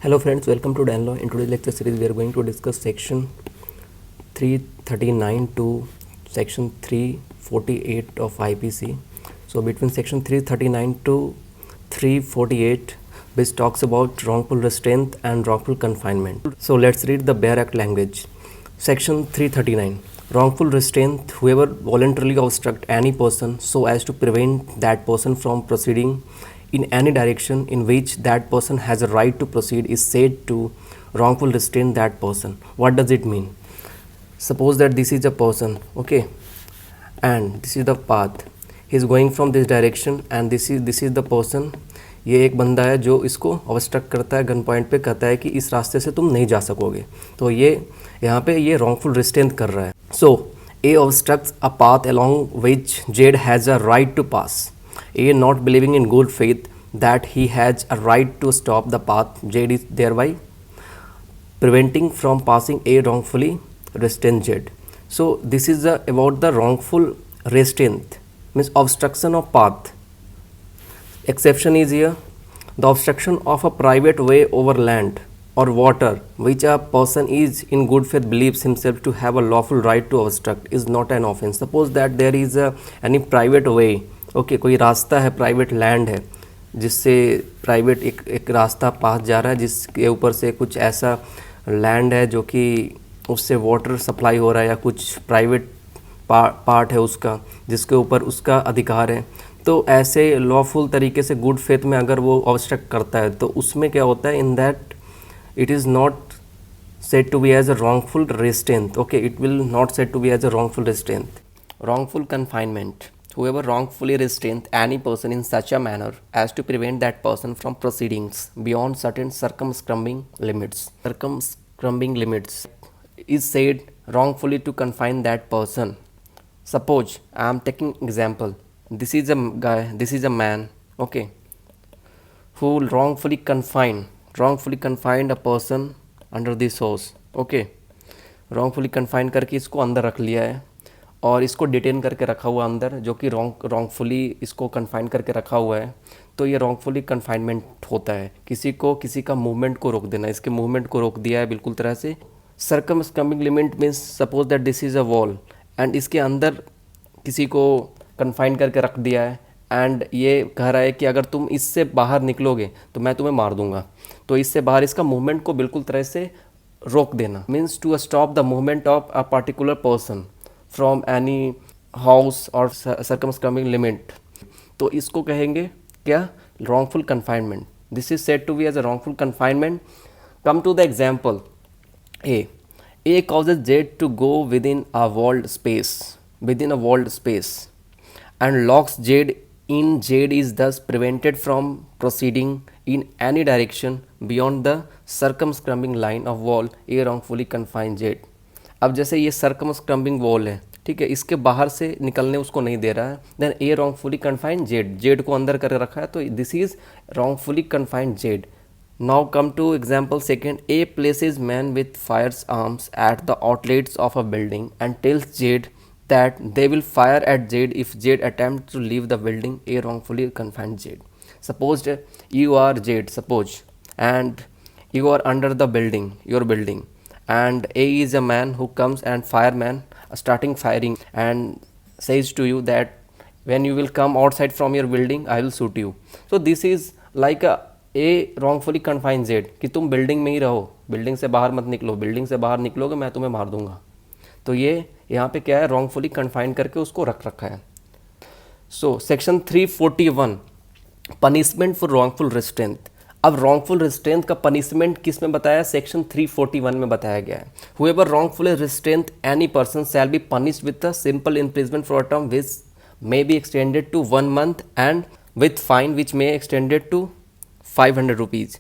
Hello friends, welcome to Dan Law. In today's lecture series, we are going to discuss section 339 to section 348 of IPC. So between section 339 to 348, which talks about wrongful restraint and wrongful confinement. So let's read the Bare Act language. Section 339. Wrongful restraint, whoever voluntarily obstruct any person so as to prevent that person from proceeding in any direction in which that person has a right to proceed is said to wrongful restrain that person. What does it mean? Suppose that this is a person, okay, and this is the path. He is going from this direction and this is the person. ये एक बंदा है जो इसको obstruct करता है, gun point पे कहता है कि इस रास्ते से तुम नहीं जा सकोगे, तो ये यहाँ पे ये wrongful restraint कर रहा है. So A obstructs a path along which Jade has a right to pass. A, not believing in good faith that he has a right to stop the path, Jade is thereby preventing from passing. A wrongfully restrained Jade. So this is about the wrongful restraint, means obstruction of path. Exception is here: the obstruction of a private way over land or water which a person is in good faith believes himself to have a lawful right to obstruct is not an offense. Suppose that there is any private way, okay कोई रास्ता है, private land है जिससे private एक रास्ता पास जा रहा है जिसके ऊपर से कुछ ऐसा लैंड है जो कि उससे वाटर सप्लाई हो रहा है या कुछ प्राइवेट पार्ट है उसका जिसके ऊपर उसका अधिकार है. तो ऐसे लॉफुल तरीके से गुड फेथ में अगर वो ऑब्स्ट्रक्ट करता है तो उसमें क्या होता है, in that it is not said to be as a wrongful restraint. Okay, it will not said to be as a wrongful restraint. Wrongful confinement. Whoever wrongfully restrains any person in such a manner as to prevent that person from proceedings beyond certain circumscribing limits. Circumscribing limits is said wrongfully to confine that person. Suppose I am taking example. This is a guy. This is a man. Okay, who wrongfully confined a person under this house. Okay, wrongfully confine करके इसको अंदर रख लिया है और इसको detain करके रखा हुआ अंदर, जो कि रॉन्गफुली इसको कन्फाइन करके रखा हुआ है. तो ये रॉन्गफुली कन्फाइनमेंट होता है. किसी का मूवमेंट को रोक देना, इसके मूवमेंट को रोक दिया है बिल्कुल तरह से. Circumscribing limit means suppose that this is a wall and इसके अंदर किसी को कन्फाइन करके रख दिया है एंड ये कह रहा है कि अगर तुम इससे बाहर निकलोगे तो मैं तुम्हें मार दूंगा. तो इससे बाहर इसका मूवमेंट को बिल्कुल तरह से रोक देना, means to stop the movement of a particular person from any house or circumscribing limit. तो इसको कहेंगे क्या, wrongful confinement. This is said to be as a wrongful confinement. Come to the example. A causes Jade to go within a walled space and locks Jade in. Jade is thus prevented from proceeding in any direction beyond the circumscribing line of wall. A wrongfully confined Jade. अब जैसे ये circumscribing wall है, ठीक है, इसके बाहर से निकलने उसको नहीं दे रहा है, then A wrongfully confined Jade. Jade को अंदर कर रखा है, तो this is wrongfully confined Jade. Now come to example second. A places man with firearms at the outlets of a building and tells Jade that they will fire at Jade if Jade attempts to leave the building. A wrongfully confined Jade. Suppose you are Jade, suppose, and you are under the building, your building, and A is a man who comes and fireman starting firing and says to you that when you will come outside from your building, I will shoot you. So this is like A wrongfully confined Jade कि तुम building में ही रहो, building से बाहर मत निकलो, building से बाहर निकलोगे मैं तुम्हें मार दूंगा. तो ये यहाँ पे क्या है, रॉन्गफुली कन्फाइन करके उसको रख रखा है. So section 341 punishment for wrongful restraint. अब रॉन्गफुल रिस्ट्रेंथ का पनिशमेंट किस में बताया, सेक्शन 341 में बताया गया है. Whoever wrongfully restraint any person shall be punished with a simple imprisonment for a term which may be extended to 1 month and with fine which may extended to 500 rupees.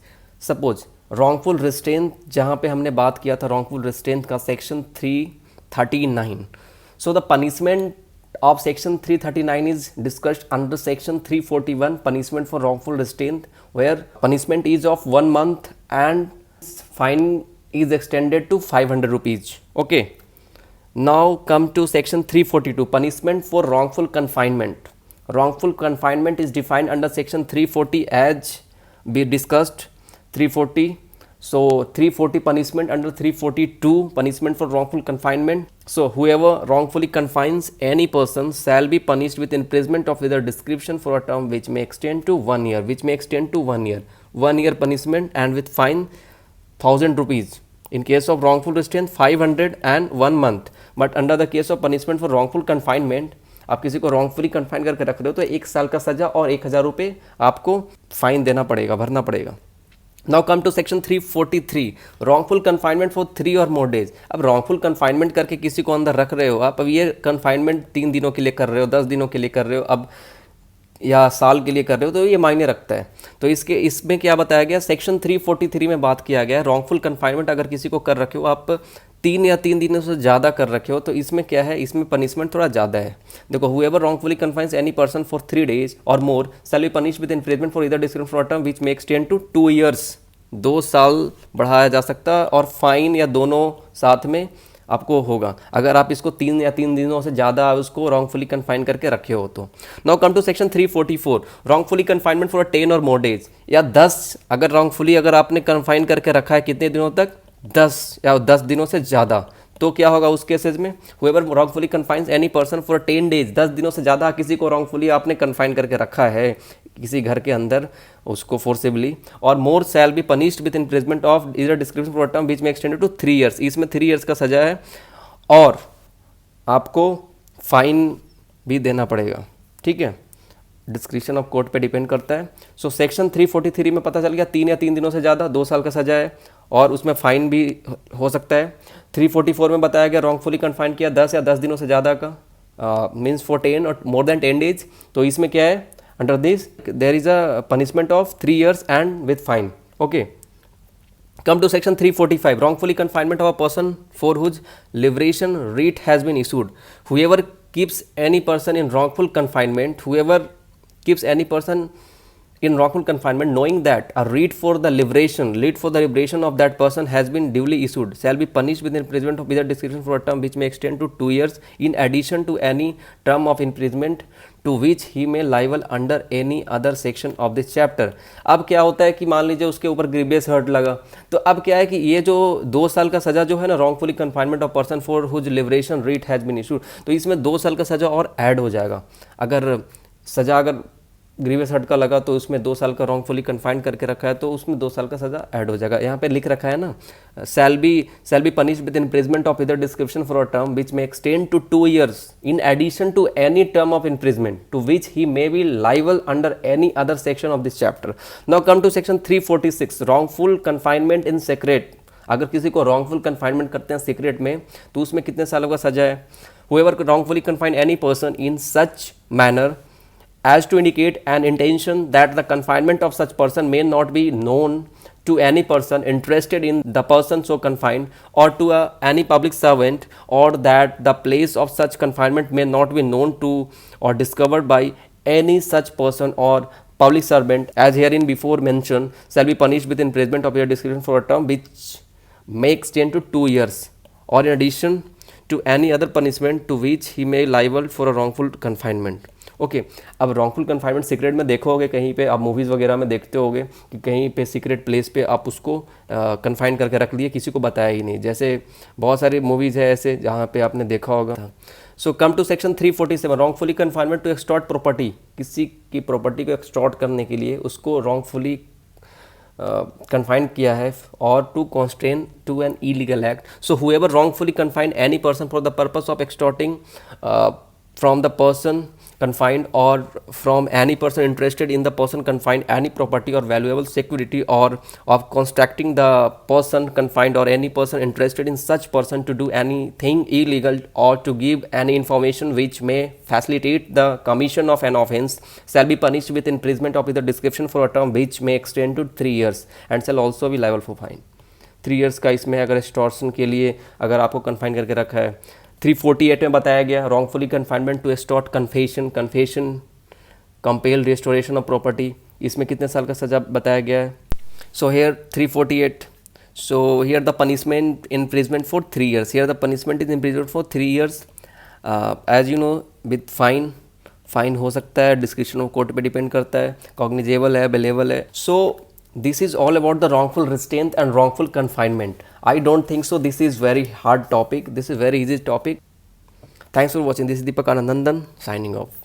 Suppose wrongful restraint जहाँ पे हमने बात किया था wrongful restraint का, section 339. So the punishment of section 339 is discussed under section 341, punishment for wrongful restraint, where punishment is of 1 month and fine is extended to 500 rupees. Okay. Now come to section 342, punishment for wrongful confinement. Wrongful confinement is defined under section 340 as we discussed 340. So 340 punishment under 342 punishment for wrongful confinement. So whoever wrongfully confines any person shall be punished with imprisonment of either description for a term which may extend to 1 year, which may extend to 1 year, 1 year punishment, and with fine 1000 rupees. In case of wrongful restraint 500 and 1 month. But under the case of punishment for wrongful confinement, आप किसी को wrongfully confine करके रख रहे हो तो 1 साल का सजा और 1000 रुपये आपको फाइन देना पड़ेगा, भरना पड़ेगा. Now come to section 343 wrongful confinement for 3 or more days. अब रॉन्गफुल कन्फाइनमेंट करके किसी को अंदर रख रहे हो आप, अब ये कन्फाइनमेंट 3 दिनों के लिए कर रहे हो, 10 दिनों के लिए कर रहे हो, अब या साल के लिए कर रहे हो, तो ये मायने रखता है. तो इसमें क्या बताया गया, सेक्शन 343 में बात किया गया है रॉन्गफुल कन्फाइनमेंट अगर किसी को कर रखे हो आप 3 या 3 दिनों से ज़्यादा कर रखे हो, तो इसमें क्या है, इसमें पनिशमेंट थोड़ा ज़्यादा है. देखो, whoever wrongfully confines any person for 3 days और more shall be punish with imprisonment for either description for term which may extend to 2 years, 2 साल बढ़ाया जा सकता है, और फाइन या दोनों साथ में आपको होगा अगर आप इसको 3 या 3 दिनों से ज़्यादा उसको रॉन्गफुली कन्फाइन करके रखे हो तो. Now come to section 344 wrongfully confinement for 10 or more days, या 10 अगर रॉन्गफुली अगर आपने कन्फाइन करके रखा है कितने दिनों तक, 10 या 10 दिनों से ज़्यादा, तो क्या होगा उस केसेस में, whoever wrongfully confines any person for 10 days, 10 दिनों से ज़्यादा किसी को रॉन्गफुली आपने कन्फाइन करके रखा है किसी घर के अंदर उसको फोर्सिबली, और more shall be punished with imprisonment of either description for term which may extended to 3 years, इसमें 3 years का सजा है और आपको फाइन भी देना पड़ेगा. ठीक है, डिस्क्रिप्शन ऑफ कोर्ट पे डिपेंड करता है. सो सेक्शन 343 में पता चल गया 3 या 3 दिनों से ज़्यादा 2 साल का सजा है और उसमें फ़ाइन भी हो सकता है. 344 में बताया गया रॉन्गफुली कन्फाइन किया 10 या 10 दिनों से ज़्यादा का means for 10 or more than 10 days, तो इसमें क्या है, under this there is a punishment of 3 years and with fine. Okay, come to section 345 wrongfully confinement of a person for whose liberation writ has been issued. Whoever keeps any person in wrongful confinement, whoever keeps any person in wrongful confinement knowing that a writ for the liberation of that person has been duly issued shall be punished with imprisonment of either discretion for a term which may extend to 2 years in addition to any term of imprisonment to which he may liable under any other section of this chapter. अब क्या होता है कि मान लीजिए उसके ऊपर grievous hurt लगा, तो अब क्या है कि ये जो 2 साल का सजा जो है ना, wrongfully confinement of person for whose liberation writ has been issued, तो इसमें 2 साल का सजा और ऐड हो जाएगा. अगर सजा अगर ग्रीवियस हर्ट का लगा तो उसमें 2 साल का रॉन्गफुली कन्फाइन करके रखा है तो उसमें 2 साल का सजा ऐड हो जाएगा. यहाँ पे लिख रखा है ना, shall be punish with imprisonment of either description for a term which may extend to 2 years in addition to any term of imprisonment to which he may be liable under any other section of this chapter. Now come to section 346 wrongful confinement in secret. अगर किसी को wrongful confinement करते हैं secret में तो उसमें कितने सालों का सजा है. Whoever wrongfully confine any person in such manner as to indicate an intention that the confinement of such person may not be known to any person interested in the person so confined or to any public servant, or that the place of such confinement may not be known to or discovered by any such person or public servant as herein before mentioned, shall be punished with imprisonment of your description for a term which may extend to 2 years or in addition to any other punishment to which he may liable for a wrongful confinement. Okay, अब wrongful confinement secret में देखोगे कहीं पे, आप movies वगैरह में देखते होगे कि कहीं पे सीक्रेट प्लेस पे आप उसको कन्फाइन करके रख लिए, किसी को बताया ही नहीं. जैसे बहुत सारी मूवीज़ है ऐसे जहाँ पे आपने देखा होगा. So come to section 347 wrongfully confinement to extort property. किसी की प्रॉपर्टी को एक्सटॉर्ट करने के लिए उसको रॉन्गफुली कन्फाइन किया है और to constrain to an illegal act. So whoever wrongfully confine any person for the purpose of extorting from the person confined or from any person interested in the person confined any property or valuable security, or of constructing the person confined or any person interested in such person to do anything illegal or to give any information which may facilitate the commission of an offence, shall be punished with imprisonment of either description for a term which may extend to 3 years and shall also be liable for fine. 3 years का इसमें अगर extortion के लिए अगर आपको confine करके रखा है. 348 में बताया गया wrongfully confinement to extort confession compel restoration of property. इसमें कितने साल का सजा बताया गया है. So here 348, so here the punishment imprisonment for 3 years. Here the punishment is imprisonment for 3 years as you know with fine हो सकता है, डिस्क्रिप्शन ऑफ कोर्ट पे डिपेंड करता है, कॉग्निजेबल है, बेलेबल है. सो This is all about the wrongful restraint and wrongful confinement. I don't think so. This is very hard topic. This is very easy topic. Thanks for watching. This is Deepak Anandandan signing off.